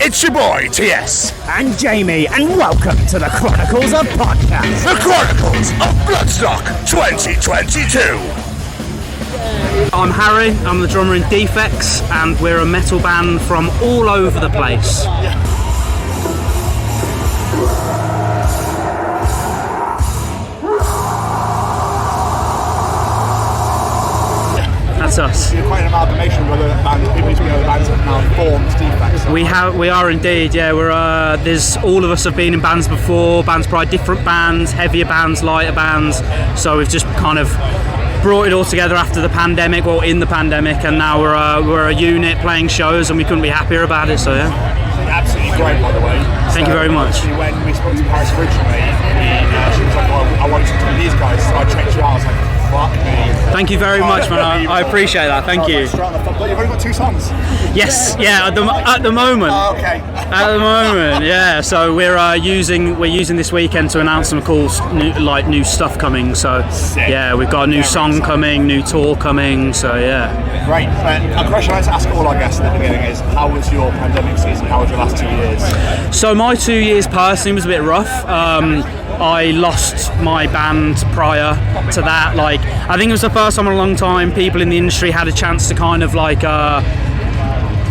It's your boy, TS. And Jamie, and welcome to the Chronicles of Podcast. The Chronicles of Bloodstock 2022. I'm Harry, I'm the drummer in Defects, and we're a metal band from all over the place. That's us. You're quite an amalgamation of other bands, people between other bands that now formed Defects. We are indeed, yeah. There's all of us have been in bands before, bands by different bands, heavier bands, lighter bands. So we've just kind of brought it all together after the pandemic, or in the pandemic, and now we're a unit playing shows, and we couldn't be happier about it. So yeah. Absolutely great, by the way. Thank you very much. When we spoke to Paris originally, she was like, I want to talk to these guys, so I checked you out. I was like, fuck me. Thank you very much, man. I appreciate that. Thank you. But you've only got 2 songs. Yes, yeah. At the moment. Oh, okay. At the moment, yeah. So we're using this weekend to announce some cool new stuff coming. So sick. Yeah, we've got a new song coming, new tour coming. So yeah. Great. A question I like to ask all our guests at the beginning is, how was your pandemic season? How was your last 2 years? So my 2 years personally was a bit rough. I lost my band prior to that. Like, I think it was the first time in a long time people in the industry had a chance to kind of like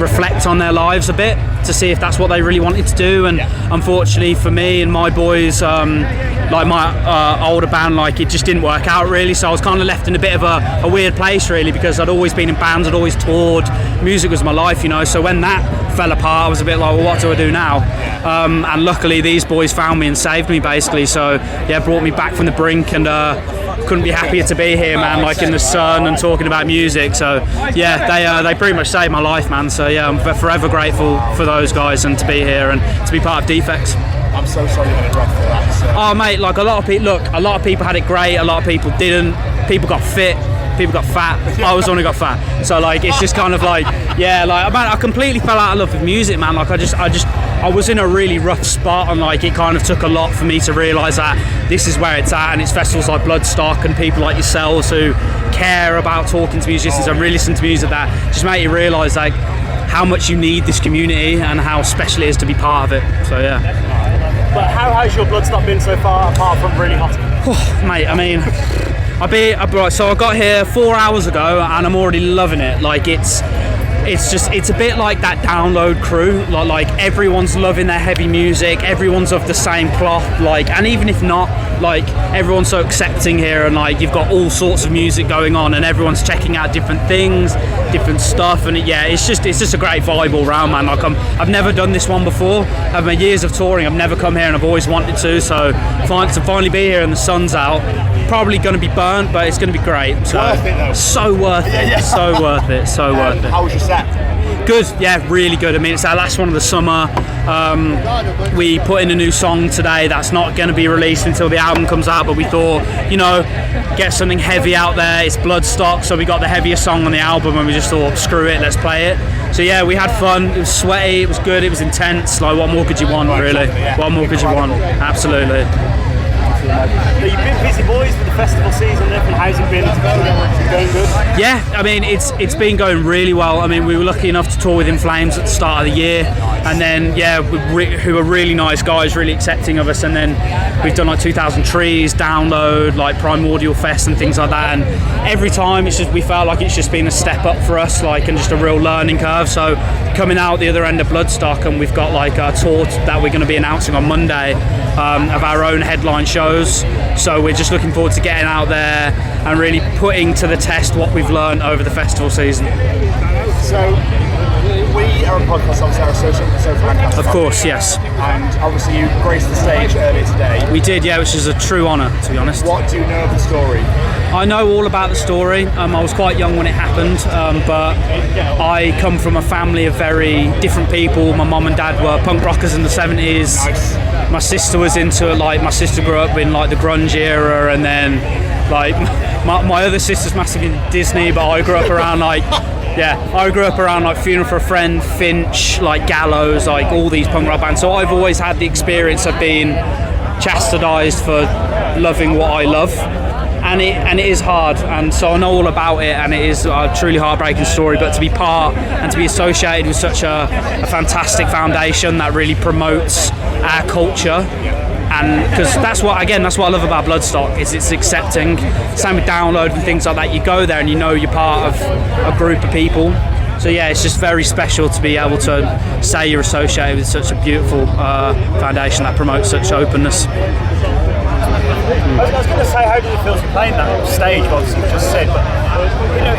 reflect on their lives a bit, to see if that's what they really wanted to do. And unfortunately for me and my boys, like my older band, like it just didn't work out really. So I was kind of left in a bit of a weird place really, because I'd always been in bands, I'd always toured, music was my life, you know. So when that fell apart, I was a bit like, well, what do I do now? And luckily these boys found me and saved me basically. So yeah, brought me back from the brink, and couldn't be happier to be here, man, like in the sun and talking about music. So yeah, they pretty much saved my life, man. So yeah, I'm forever grateful for those guys and to be here and to be part of Defects. I'm so sorry you had it rough for that. So. Oh mate, like a lot of people had it great, a lot of people didn't. People got fit, people got fat. I was the one who got fat. So like it's just kind of like, yeah, like man, I completely fell out of love with music, man. Like I was in a really rough spot, and like it kind of took a lot for me to realise that this is where it's at, and it's festivals like Bloodstock and people like yourselves who care about talking to musicians and really listen to music that just make you realise like how much you need this community and how special it is to be part of it. So yeah. But how has your Bloodstock been so far, apart from really hot? Mate, I mean, so I got here 4 hours ago and I'm already loving it. Like it's a bit like that Download crew. Like everyone's loving their heavy music, everyone's of the same cloth. Like, and even if not, like everyone's so accepting here, and like you've got all sorts of music going on, and everyone's checking out different things, different stuff, and it's just a great vibe all round, man. Like I've never done this one before. I've my years of touring, I've never come here, and I've always wanted to. So to finally be here and the sun's out, probably going to be burnt, but it's going to be great. So worth it, though. So worth it. Yeah. So worth it. So worth it. How was your set? Good, yeah, really good. I mean, it's our last one of the summer. We put in a new song today that's not going to be released until the album comes out, but we thought, you know, get something heavy out there. It's Bloodstock, so we got the heaviest song on the album, and we just thought, screw it, let's play it. So yeah, we had fun. It was sweaty, it was good, it was intense. Like, what more could you want, really? What more could you want? Absolutely. You've been busy boys for the festival season. How's it been? Going good? Yeah, I mean it's been going really well. I mean, we were lucky enough to tour with In Flames at the start of the year, and then who are really nice guys, really accepting of us. And then we've done like 2000 Trees, Download, like Primordial Fest and things like that. And every time we felt like it's just been a step up for us, like, and just a real learning curve. So coming out the other end of Bloodstock, and we've got like a tour that we're going to be announcing on Monday of our own headline shows. So we're just looking forward to getting out there and really putting to the test what we've learned over the festival season. So we are a podcast, obviously, our associate with Sophie Lancaster. Of course, yes. And obviously you graced the stage earlier today. We did, yeah, which is a true honour, to be honest. What do you know of the story? I know all about the story. I was quite young when it happened, but I come from a family of very different people. My mum and dad were punk rockers in the 70s. Nice. My sister was into it, like my sister grew up in like the grunge era, and then like my other sister's massive in Disney, but I grew up around like Funeral for a Friend, Finch, like Gallows, like all these punk rock bands. So I've always had the experience of being chastised for loving what I love. and it is hard, and so I know all about it, and it is a truly heartbreaking story. But to be part and to be associated with such a fantastic foundation that really promotes our culture, and because that's what I love about Bloodstock, is it's accepting. Same with Download and things like that. You go there and you know you're part of a group of people. So yeah, it's just very special to be able to say you're associated with such a beautiful foundation that promotes such openness. I was going to say, how did it feel to play in that stage, obviously you just said, but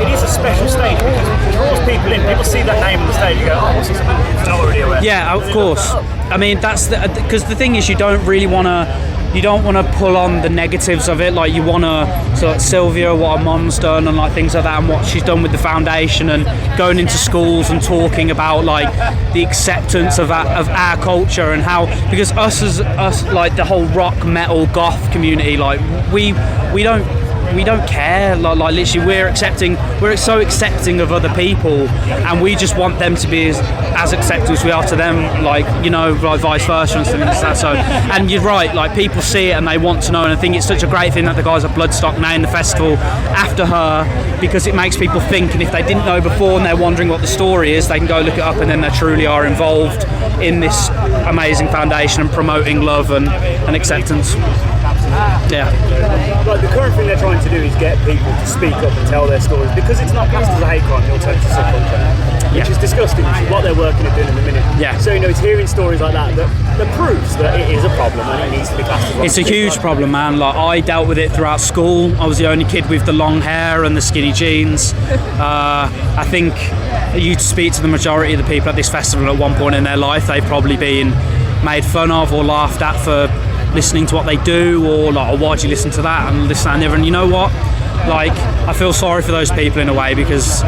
it is a special stage because it draws people in. People see that name on the stage and go, oh, what's this about? It's not already aware. Yeah, of course. I mean, that's because the thing is, you don't want to pull on the negatives of it. Like, you want to, so like Sylvia, what her mum's done and like things like that, and what she's done with the foundation, and going into schools and talking about like the acceptance of our culture, and how, because us like the whole rock, metal, goth community, like we don't care, like literally we're so accepting of other people, and we just want them to be as accepting as we are to them, like, like vice versa and stuff like that. So, and you're right, like people see it and they want to know, and I think it's such a great thing that the guys at Bloodstock named the festival after her, because it makes people think, and if they didn't know before and they're wondering what the story is, they can go look it up, and then they truly are involved in this amazing foundation and promoting love and acceptance. Yeah. Like, the current thing they're trying to do is get people to speak up and tell their stories, because it's not classed as a hate crime, the alternative subculture, which is disgusting, which is what they're working at doing in the minute. Yeah. So it's hearing stories like that proves that it is a problem and it needs to be classed as one. It's a huge problem, man. Like, I dealt with it throughout school. I was the only kid with the long hair and the skinny jeans. I think you speak to the majority of the people at this festival at one point in their life, they've probably been made fun of or laughed at for listening to what they do, or like, oh, why do you listen to that and this, that and the other. And you know what, like, I feel sorry for those people in a way, because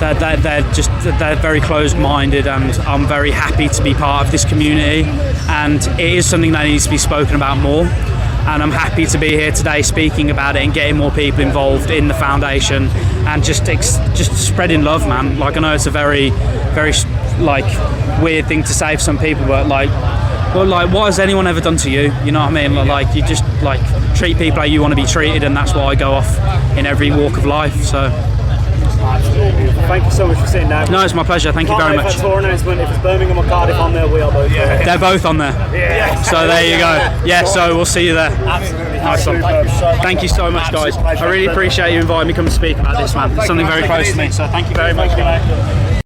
they're very closed-minded, and I'm very happy to be part of this community, and it is something that needs to be spoken about more, and I'm happy to be here today speaking about it and getting more people involved in the foundation, and just spreading love, man. Like, I know it's a very, very like weird thing to say for some people, but like, well, like, what has anyone ever done to you? You know what I mean? Like, you just like treat people how you want to be treated, and that's why I go off in every walk of life. So, thank you so much for sitting down. No, it's my pleasure. Thank you very much. Tour announcement. If it's Birmingham or Cardiff on there, we are both there. They're both on there. Yeah. So there you go. Yeah. So we'll see you there. Absolutely. Nice one. Thank you so much, guys. I really appreciate you inviting me to come and speak about this, man. It's something very close to me. So thank you very much.